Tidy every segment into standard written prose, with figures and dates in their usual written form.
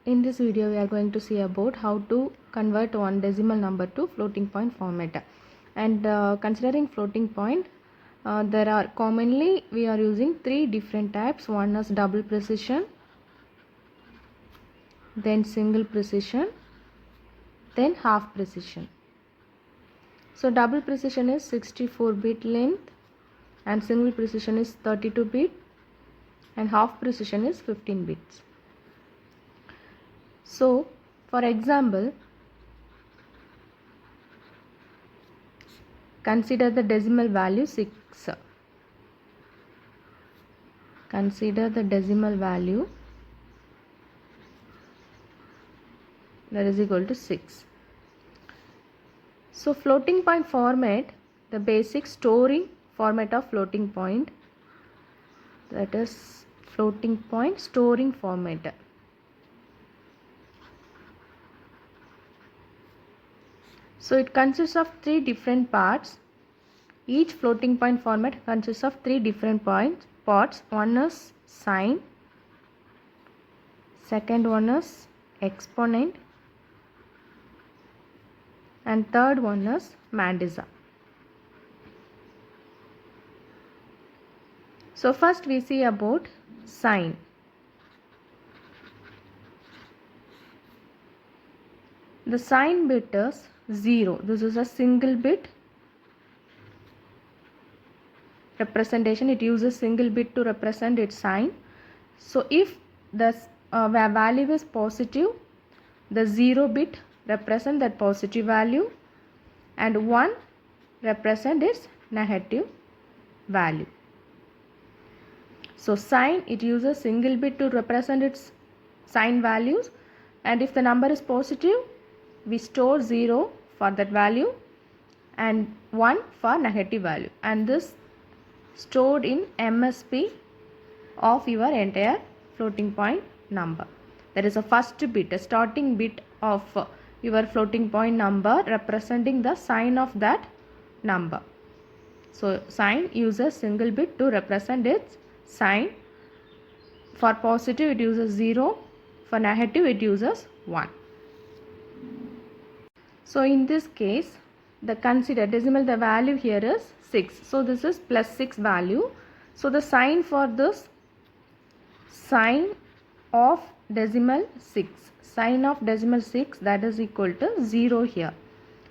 In this video we are going to see about how to convert one decimal number to floating point format. And considering floating point, there are commonly we are using three different types. One is double precision, then single precision, then half precision. So double precision is 64-bit length and single precision is 32-bit and half precision is 15 bits. So for example, consider the decimal value 6. Consider the decimal value that is equal to 6. So floating point format, the basic storing format of floating point, that is floating point storing format. So it consists of three different parts. Each floating point format consists of three different parts. One is sign, second one is exponent, and third one is mantissa. So first we see about sign. The sign bit is 0. This is a single bit representation. It uses single bit to represent its sign. So if the value is positive, the 0 bit represent that positive value and 1 represent its negative value. So sign, it uses single bit to represent its sign values, and if the number is positive, we store 0 for that value and 1 for negative value, and this stored in MSB of your entire floating point number. That is a first bit, a starting bit of your floating point number representing the sign of that number. So sign uses single bit to represent its sign. For positive it uses 0, for negative it uses 1. So in this case, the consider decimal, the value here is 6. So this is plus 6 value. So the sign for this, sign of decimal 6, sign of decimal 6, that is equal to 0 here,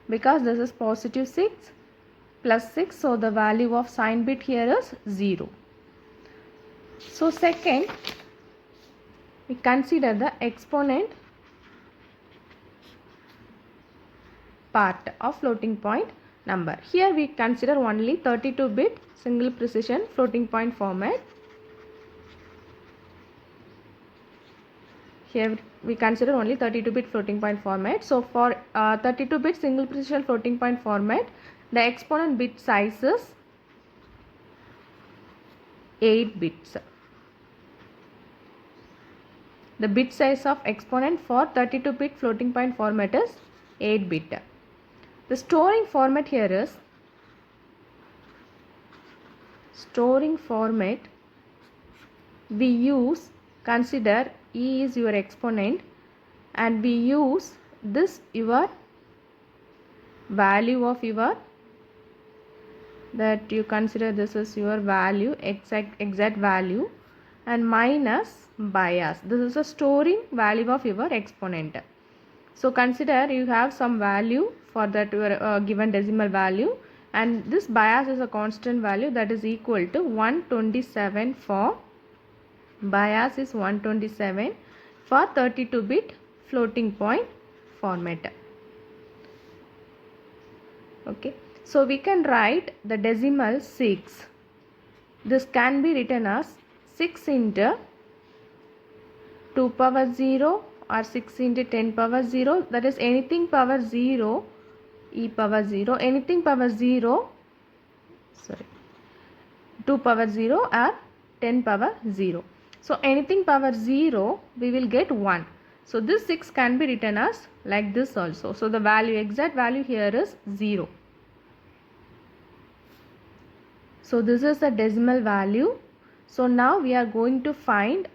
because this is positive 6 plus 6, so the value of sign bit here is 0. So second, we consider the exponent part of floating point number. Here we consider only 32-bit single precision floating point format. Here we consider only 32-bit floating point format. So for 32-bit single precision floating point format, the exponent bit size is 8 bits. The bit size of exponent for 32-bit floating point format is 8 bit. The storing format here is, storing format we use, consider E is your exponent and we use this your value of your, that you consider this is your value, exact value, and minus bias. This is a storing value of your exponent. So consider you have some value for that your given decimal value, and this bias is a constant value, that is equal to 127 for, bias is 127 for 32-bit floating point format. Okay, so we can write the decimal 6. This can be written as 6 into 2 power 0 or 6 into 10 power 0, that is anything power 0, e power 0, anything power 0, 2 power 0 or 10 power 0. So anything power 0 we will get 1. So this 6 can be written as like this also. So the value, exact value here is 0. So this is the decimal value. So now we are going to find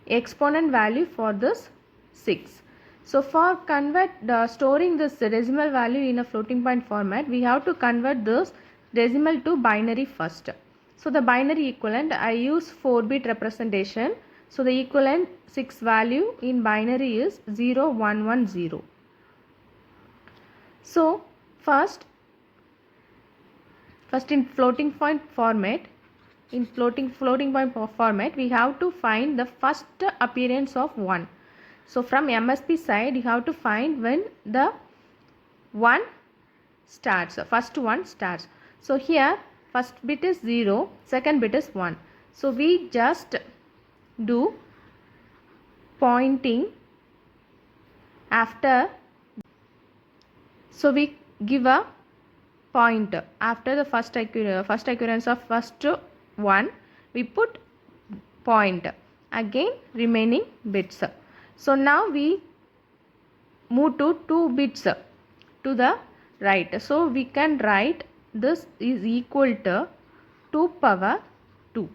exponent value for this 6. So for storing this decimal value in a floating point format, we have to convert this decimal to binary first. So the binary equivalent, I use 4-bit representation. So the equivalent 6 value in binary is 0110. So first in floating point format, we have to find the first appearance of 1. So from MSB side, you have to find when the 1 starts, first 1 starts. So here first bit is 0, second bit is 1. So we just do pointing after. So we give a pointer after the first occurrence of first 1, we put point, again remaining bits. So now we move to 2 bits to the right. So we can write this is equal to 2 power 2.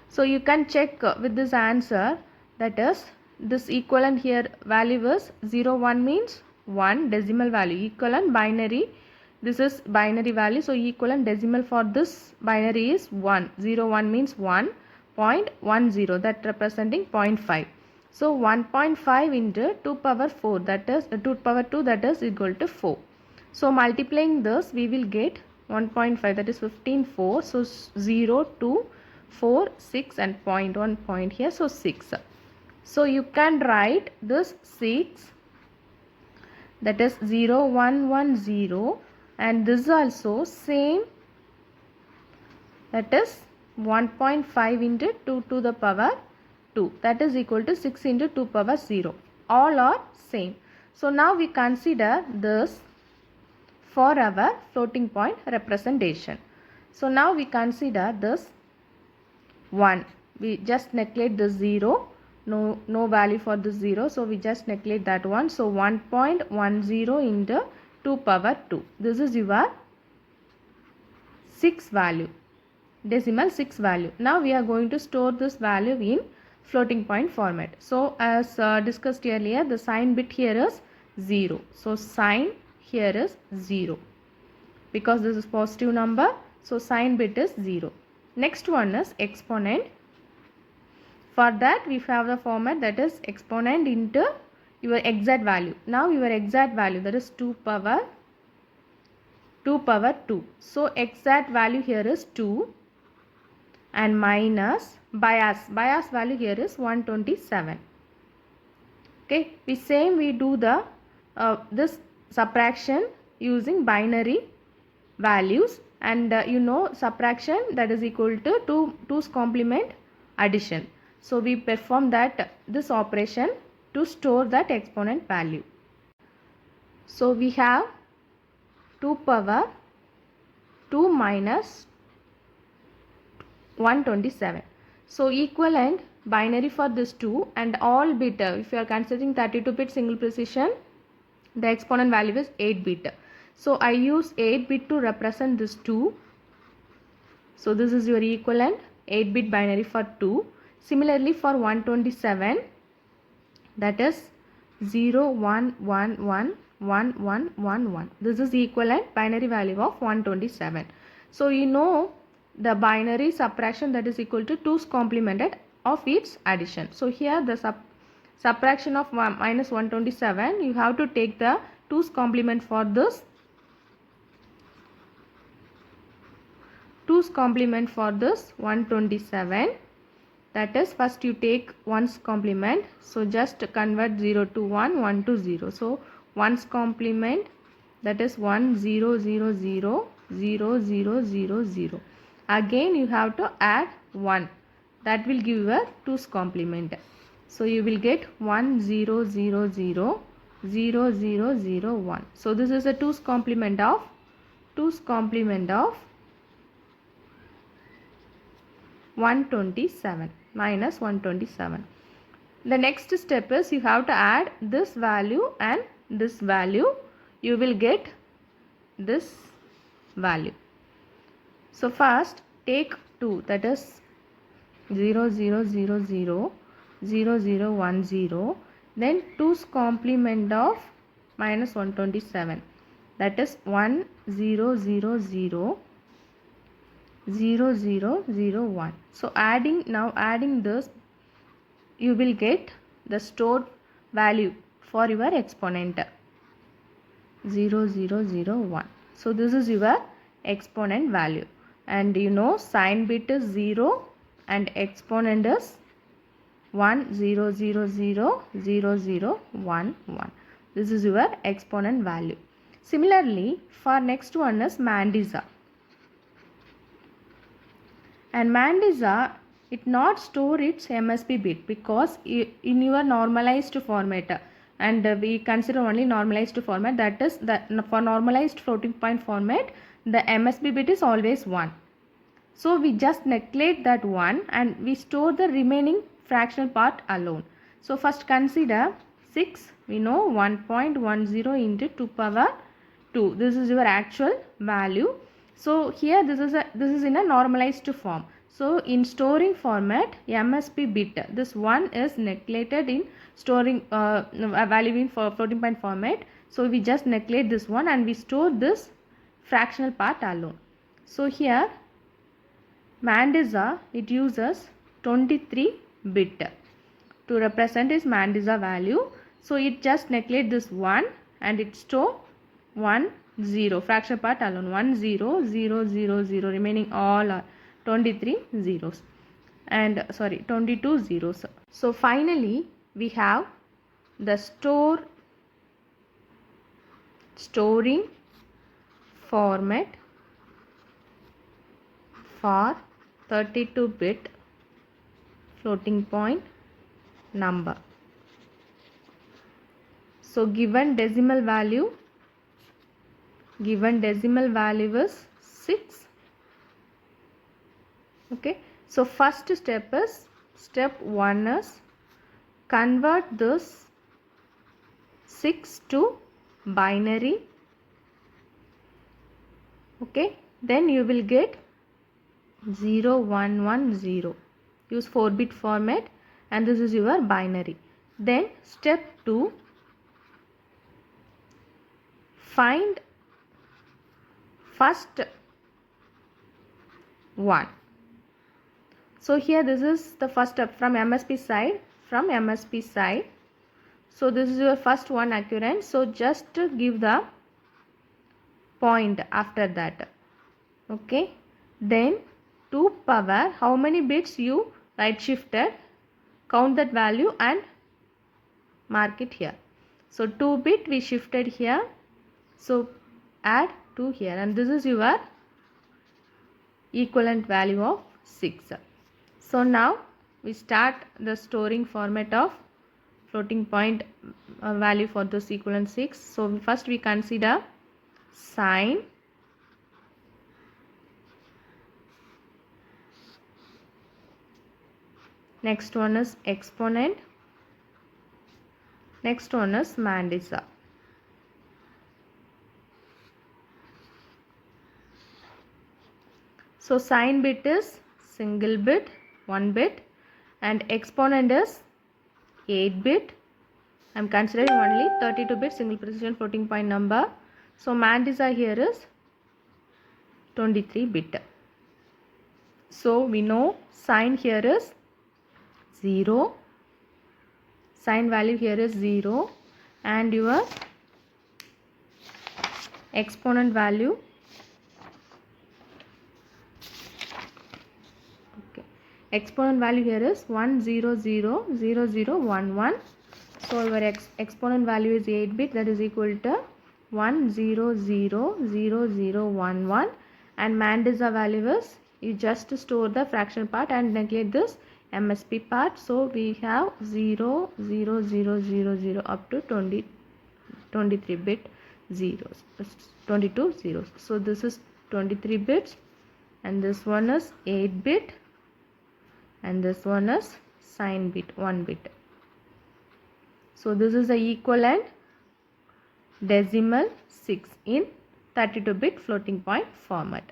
So you can check with this answer, that is this equivalent here value is 01 means 1 decimal value, equivalent binary, this is binary value, so equivalent decimal for this binary is 1. 01 means 1.10, that representing 0.5. So 1.5 into 2 power 4, that is 2 power 2, that is equal to 4. So multiplying this, we will get 1.5, that is 15 4. So 0 2 4 6 and 0.1 point here, so 6. So you can write this 6, that is 0110, and this also same, that is 1.5 into 2 to the power 2, that is equal to 6 into 2 power 0. All are same. So now we consider this for our floating point representation. So now we consider this 1. We just neglect the 0. No value for the 0. So we just neglect that one. So 1.10 into 2 power 2. This is your 6 value. Decimal 6 value. Now we are going to store this value in floating point format. So as discussed earlier, the sign bit here is 0. So sign here is 0. Because this is positive number, so sign bit is 0. Next one is exponent. For that we have the format, that is exponent into your exact value. Now your exact value, that is 2 power 2. So exact value here is 2 and minus bias value here is 127. Okay, we do the this subtraction using binary values, and you know subtraction, that is equal to 2's complement addition. So we perform this operation to store that exponent value. So we have 2 power 2 minus 127. So equivalent binary for this 2 and all bit, if you are considering 32-bit single precision, the exponent value is 8-bit. So I use 8-bit to represent this 2. So this is your equivalent 8-bit binary for 2. Similarly for 127, that is 0 1 1 1 1 1 1 1. This is equivalent binary value of 127. So you know the binary subtraction, that is equal to 2's complemented of its addition. So here the subtraction of minus 127, you have to take the 2's complement for this. 2's complement for this 127, that is first you take 1's complement. So just convert 0 to 1, 1 to 0. So 1's complement, that is 1 0 0 0 0 0 0 0. Again you have to add 1, that will give you a 2's complement. So you will get 1 0 0 0 0 0 0 1. So this is a 2's complement of 127 minus 127. The next step is you have to add this value and this value. You will get this value. So first take 2, that is 0 0 0 0 0 0 1 0, then 2's complement of minus 127, that is 1 0 0 0 0 0 0 1. So now adding this, you will get the stored value for your exponent 0 0 0 1. So this is your exponent value, and you know sign bit is 0 and exponent is 1 0 0 0 0 0 1 1. This is your exponent value. Similarly, for next one is Mandisa. And Mandisa, it not store its MSB bit because in your normalized format, and we consider only normalized format, that is for normalized floating point format, the MSB bit is always 1. So we just neglect that 1 and we store the remaining fractional part alone. So first consider 6, we know 1.10 into 2 power 2. This is your actual value. So here this is in a normalized form. So in storing format, MSB bit, this 1 is neglected in storing valuing for floating point format. So we just neglect this one and we store this fractional part alone. So here Mandisa, it uses 23 bit to represent its Mandisa value. So it just neglect this 1 and it store 1 0 fractional part alone, 1 0 0 0 0, remaining all are 23 zeros and 22 zeros. So finally we have the storing format for 32-bit floating point number. So given decimal value is 6. Okay, so first step 1 is convert this 6 to binary. Okay, then you will get 0 1 1 0. Use 4-bit format and this is your binary. Then step 2, find first 1. So here this is the first step from MSB side. So this is your first one occurrence. So just give the point after that. Okay, then 2 power, how many bits you right shifted, count that value and mark it here. So 2 bit we shifted here, so add 2 here, and this is your equivalent value of 6. So now we start the storing format of floating point value for this equivalent 6. So first we consider sign, next one is exponent, next one is Mandisa. So sign bit is single bit, 1 bit, and exponent is 8 bit. I am considering only 32-bit single precision floating point number. So Mandisa here is 23 bit. So we know sign here is 0, sign value here is 0, and your exponent value, exponent value here is 1 0 0 0 0 1 1. So our exponent value is 8 bit, that is equal to 1 0 0 0 0 1 1, and Mandisa value is, you just store the fraction part and neglect this MSB part. So we have 0 0 0 0 0 up to 23 bit zeros, 22 zeros. So this is 23 bits, and this one is 8 bit, and this one is sign bit, 1 bit. So this is the equivalent decimal 6 in 32-bit floating point format.